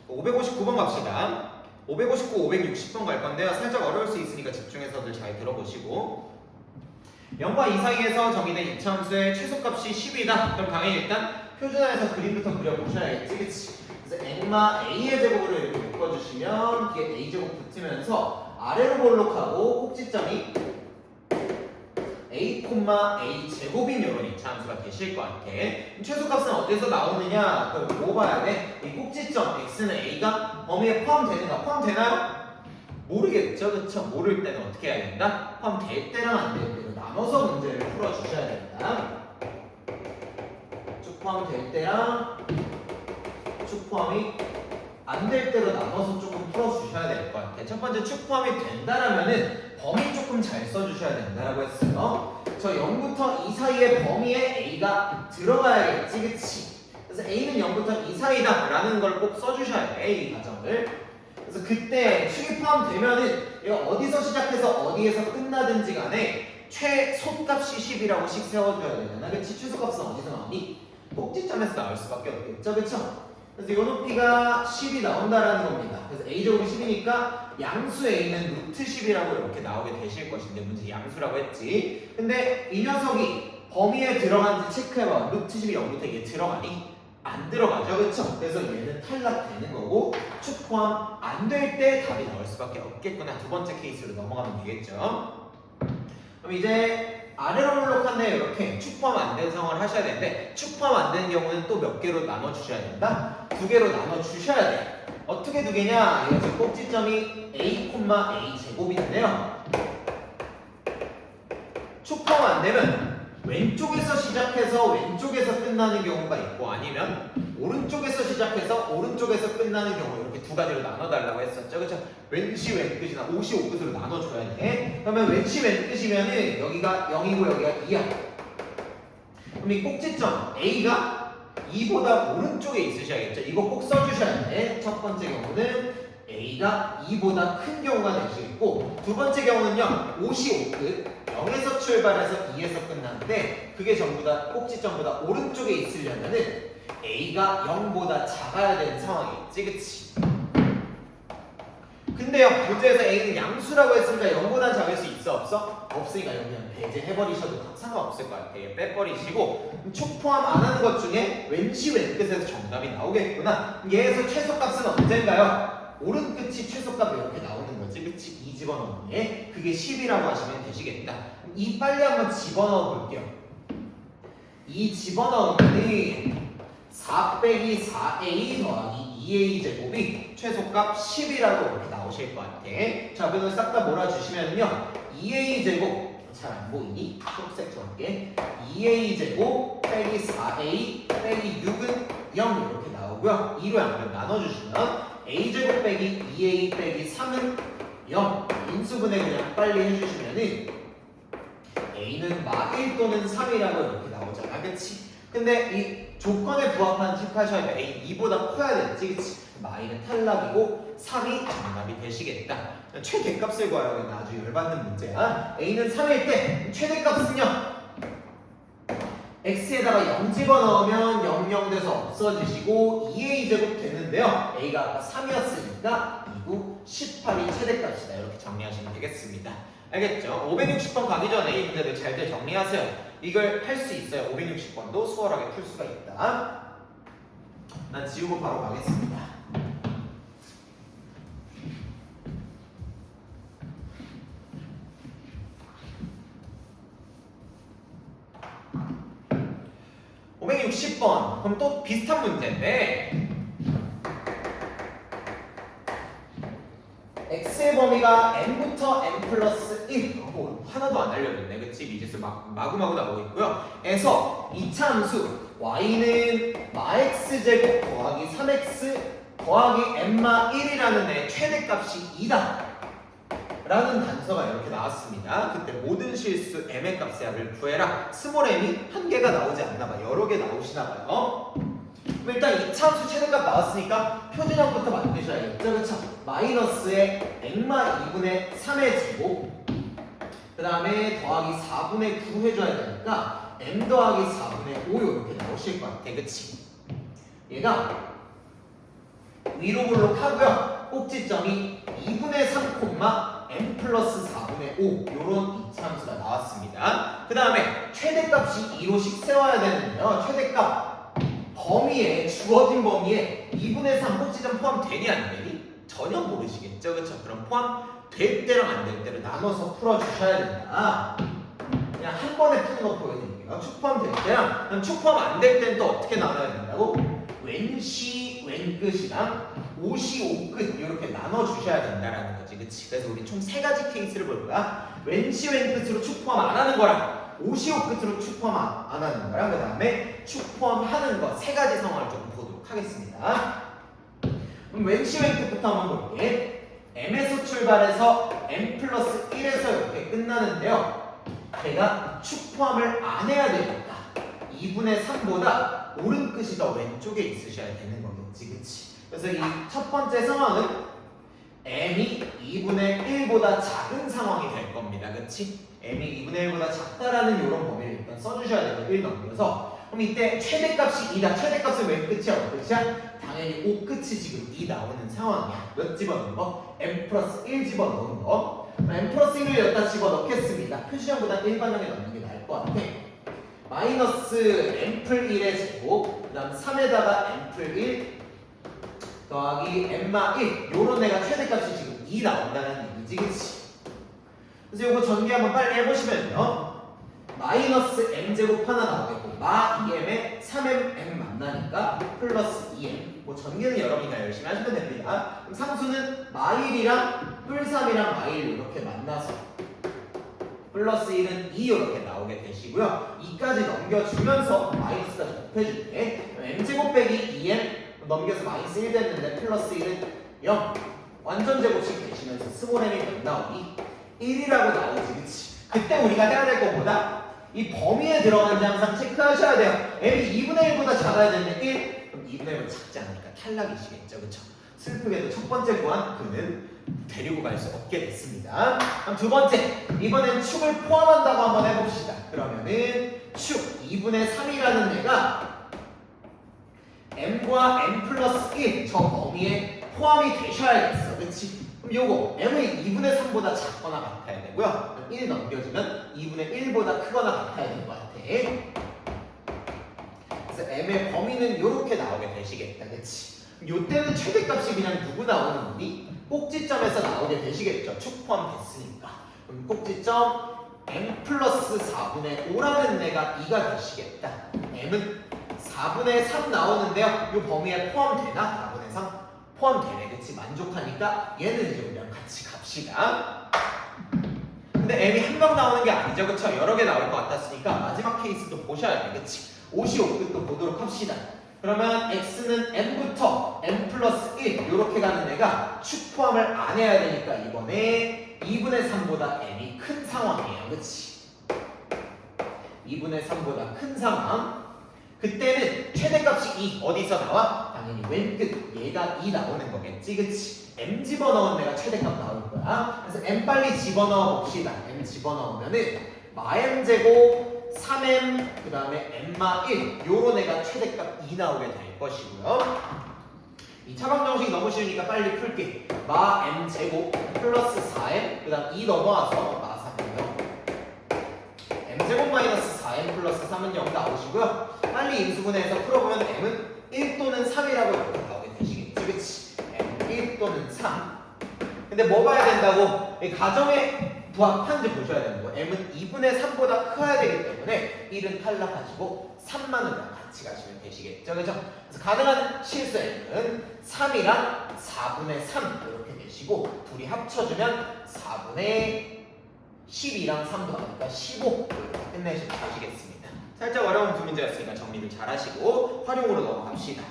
559번 갑시다. 559, 560번 갈 건데요. 살짝 어려울 수 있으니까 집중해서들 잘 들어보시고 0과 2 사이에서 정의된 이차함수의 최소값이 10이다. 그럼 당연히 일단 표준화해서 그림부터 그려보셔야겠지, 그치? 그래서 엑마 a의 제곱으로 이렇게 묶어주시면 뒤에 a 제곱 붙으면서 아래로 볼록하고 꼭지점이 a, a 제곱인 이런 이차함수가 되실 것 같아. 최소값은 어디서 나오느냐? 그럼 뭐 봐야 돼? 이 꼭지점 x는 a가 범위에 포함되는가? 포함되나요? 모르겠죠, 그쵸? 모를 때는 어떻게 해야 된다? 포함될 때랑 안 될 때로 나눠서 문제를 풀어주셔야 된다. 쭉 포함될 때랑 축 포함이 안 될 때로 나눠서 조금 풀어주셔야 될 것 같아요. 첫 번째 축 포함이 된다라면은 범위 조금 잘 써주셔야 된다라고 했어요. 저 0부터 2 사이의 범위에 a가 들어가야겠지, 그치? 그래서 a는 0부터 2 사이다 라는 걸 꼭 써주셔야 돼, 이 과정을. 그래서 그때 축이 포함되면은 얘가 어디서 시작해서 어디에서 끝나든지 간에 최소값이 10이라고씩 세워줘야 되잖아, 그치? 최소값은 어디서 나오니? 꼭지점에서 나올 수밖에 없겠죠, 그쵸? 그래서 이 높이가 10이 나온다라는 겁니다. 그래서 a제곱이 10이니까 양수 a는 루트 10이라고 이렇게 나오게 되실 것인데 문제 양수라고 했지. 근데 이 녀석이 범위에 들어간지 체크해봐. 루트 10이 0부터 이게 들어가니? 안 들어가죠, 그쵸? 그래서 얘는 탈락되는 거고 축 포함 안 될 때 답이 나올 수밖에 없겠구나. 두 번째 케이스로 넘어가면 되겠죠. 그럼 이제 아래로 볼록한데 이렇게 축 포함 안 되는 상황을 하셔야 되는데 축 포함 안 되는 경우는 또 몇 개로 나눠 주셔야 된다? 두 개로 나눠 주셔야 돼. 어떻게 두 개냐? 이거 지금 꼭지점이 a, a 제곱인데요. 축 포함 안 되면 왼쪽에서 시작해서 왼쪽에서 끝나는 경우가 있고 아니면 오른쪽에서 시작해서 오른쪽에서 끝나는 경우 이렇게 두 가지로 나눠달라고 했었죠, 그렇죠? 왼시 왼끝이나 오시 오끝으로 나눠줘야 돼. 그러면 왼시 왼끝이면은 여기가 0이고 여기가 2야. 그럼 이 꼭지점 A가 2보다 오른쪽에 있으셔야겠죠? 이거 꼭 써주셔야 돼. 첫 번째 경우는 A가 2보다 큰 경우가 될 수 있고 두 번째 경우는요, 오시 오끝 0에서 출발해서 2에서 끝나는데 그게 전부 다 꼭지점보다 오른쪽에 있으려면은 A가 0보다 작아야 되는 상황이겠지, 그치? 근데요, 문제에서 A는 양수라고 했으니까 0보다 작을 수 있어, 없어? 없으니까 여기 그냥 배제해버리셔도 상관없을 것 같아요. 빼버리시고 축 포함 안 하는 것 중에 왼시 왼끝에서 정답이 나오겠구나. 얘에서 최소값은 언젠가요? 오른끝이 최소값 이렇게 나오는 거지, 그치? 2 집어넣는 게 그게 10이라고 하시면 되시겠다. 이 빨리 한번 집어넣어 볼게요. 이 집어넣으면 4 빼기 4a 더하기 2a 제곱이 최소값 10이라고 이렇게 나오실 것 같아. 자, 그걸 싹 다 몰아주시면요, 2a 제곱 잘 안 보이니? 초록색 줄게. 2a 제곱 빼기 4a 빼기 6은 0 이렇게 나오고요. 2로 양변 나눠주시면 a 제곱 빼기 2a 빼기 3은 0. 인수분해 그냥 빨리 해주시면은 a는 마1 또는 3이라고 이렇게 나오잖아, 그치? 근데 이 조건에 부합한 체크하셔야 돼. a 2보다 커야 되지, 그치? 마이는 탈락이고 3이 정답이 되시겠다. 최대값을 구하라고 했는데 아주 열받는 문제야. a는 3일 때 최대값은요, x에다가 0 집어넣으면 0, 0 돼서 없어지시고 2a 제곱 되는데요, a가 아까 3이었으니까 2구 18이 최대값이다. 이렇게 정리하시면 되겠습니다. 알겠죠? 560번 가기 전에 이 문제들 잘들 정리하세요. 이걸 할 수 있어요. 560번도 수월하게 풀 수가 있다. 난 지우고 바로 가겠습니다. (560번) 그럼 또 비슷한 문제인데 x의 범위가 n부터 n 플러스 1 하나도 안 알려줬네, 그치? 미지수 마구마구 나오고 있고요. 에서 이차함수 y는 마x제곱 더하기 3x 더하기 n마 1이라는 애 최대값이 2다 라는 단서가 이렇게 나왔습니다. 그때 모든 실수 m의 값의 합을 구해라. 스몰 m이 한 개가 나오지 않나봐. 여러 개 나오시나봐요. 그럼 일단 이차함수 최대값 나왔으니까 표준형부터 만드셔야겠죠, 그쵸? 마이너스의 엑마 2분의 3의 제곱, 그 다음에 더하기 4분의 9 해줘야 되니까 m 더하기 4분의 5 이렇게 나오실 것 같아, 그치? 얘가 위로 볼록하고요. 꼭지점이 2분의 3, n 플러스 4분의 5 요런 이차함수가 나왔습니다. 그 다음에 최대값이 2로씩 세워야 되는데요. 최대값 범위에 주어진 범위에 2분의 3 꼭지점 포함되니 안 되니? 전혀 모르시겠죠, 그렇죠? 그럼 포함될 때랑 안 될 때를 나눠서 풀어주셔야 된다. 그냥 한 번에 푸는 거 보여드릴게요. 축 포함될 때랑 그럼 축 포함 안 될 때는 또 어떻게 나눠야 된다고? 왼시 왼끝이랑 오시 오끝 이렇게 나눠주셔야 된다라는 거지, 그치? 그래서 우리 총 3가지 케이스를 볼 거야. 왼시 왼끝으로 축 포함 안 하는 거랑 오시 오끝으로 축 포함 안 하는 거랑 그 다음에 축 포함하는 거 3가지 상황을 조금 보도록 하겠습니다. 그럼 왼시 왼끝부터 한번 볼게. m에서 출발해서 m 플러스 1에서 이렇게 끝나는데요. 제가 축 포함을 안 해야 되니까 2분의 3보다 오른끝이 더 왼쪽에 있으셔야 되는 거겠지, 그치? 그래서 이 첫 번째 상황은 m이 2분의 1보다 작은 상황이 될 겁니다, 그치? m이 2분의 1보다 작다라는 이런 범위를 일단 써주셔야 되고 1 넘겨서 그럼 이때 최대값이 2다. 최대값은 왼끝이야, 오끝이야? 당연히 오끝이 지금 2 나오는 상황이야. 몇 집어넣은 거? m 플러스 1 집어넣은 거. m 플러스 1을 여기다 집어넣겠습니다. 표시형보다 일반형에 넣는 게 나을 것 같아. 마이너스 m플 1의 제곱, 그 다음 3에다가 m플 1 더하기 m마 1 요런 애가 최대값이 지금 2 나온다는 얘기지, 그치? 그래서 요거 전개 한번 빨리 해보시면요. 마이너스 m제곱 하나 나오겠고 마 2m에 3mm 만나니까 플러스 2m 뭐 전개는 여러분이 다 열심히 하시면 됩니다. 그럼 상수는 마1이랑 뿔3이랑 마1 이렇게 만나서 플러스 1은 2 이렇게 나오게 되시고요. 2까지 넘겨주면서 마이너스까지 곱해줄게. m제곱 빼기 2m 넘겨서 마이너스 1 됐는데 플러스 1은 0 완전 제곱씩 되시면서 스몰 m이 몇 나오니? 1이라고 나오지, 그치? 그때 우리가 해야 될 것보다 이 범위에 들어간지 항상 체크하셔야 돼요. m이 2분의 1보다 작아야 되는데 1? 그럼 2분의 1보다 작지 않으니까 탈락이시겠죠, 그쵸? 슬프게도 첫 번째 구한 그는 데리고 갈 수 없게 됐습니다. 그럼 두 번째, 이번엔 축을 포함한다고 한번 해봅시다. 그러면은 축 2분의 3이라는 애가 m과 m 플러스 1 저 범위에 포함이 되셔야겠어, 그치? 그럼 요거 m은 2분의 3보다 작거나 같아야 되고요. 1 넘겨주면 2분의 1보다 크거나 같아야 될 것 같아. 그래서 m의 범위는 이렇게 나오게 되시겠다, 그치? 요때는 최대값이 그냥 누구 나오는 거니? 꼭지점에서 나오게 되시겠죠. 축 포함됐으니까. 그럼 꼭지점 m 플러스 4분의 5라는 애가 2가 되시겠다. m은 4분의 3 나오는데요. 요 범위에 포함되나? 4분의 3? 포함되네, 그치? 만족하니까 얘는 이제 우리랑 같이 갑시다. 근데 m이 한 방 나오는 게 아니죠, 그쵸? 여러 개 나올 것 같았으니까 마지막 케이스도 보셔야 돼, 그치? 55끝도 보도록 합시다. 그러면 x는 m부터 m 플러스 1 이렇게 가는 애가 축 포함을 안 해야 되니까 이번에 2분의 3보다 m이 큰 상황이에요, 그치? 2분의 3보다 큰 상황. 그때는 최대값이 2 어디서 나와? 당연히 왼끝 얘가 2 나오는 거겠지, 그치? m 집어넣은 애가 최대값 나올 거야. 그래서 m 빨리 집어넣어 봅시다. m 집어넣으면은 마m 제곱 3m 그 다음에 m마 1 요런 애가 최대값 2 나오게 될 것이고요. 이 차방 정식이 너무 쉬우니까 빨리 풀게. 마 m 제곱 플러스 4m 그 다음 2 넘어와서 마 3이요. m 제곱 마이너스 4m 플러스 3은 0 나오시고요. 빨리 인수분해해서 풀어보면 m은 1 또는 3이라고 이렇게 나오게 되시겠지, 그치? m 1 또는 3. 근데 뭐 봐야 된다고? 이 가정에 부합한지 보셔야 되는 거예요. m은 2분의 3보다 커야 되기 때문에 1은 탈락하시고 3만원이랑 같이 가시면 되시겠죠, 그죠? 그래서 가능한 실수 m은 3이랑 4분의 3 이렇게 되시고 둘이 합쳐주면 4분의 12랑 3 더하니까 15 이렇게 끝내시면 되시겠습니다. 살짝 어려운 두 문제였으니까 정리를 잘 하시고 활용으로 넘어갑시다.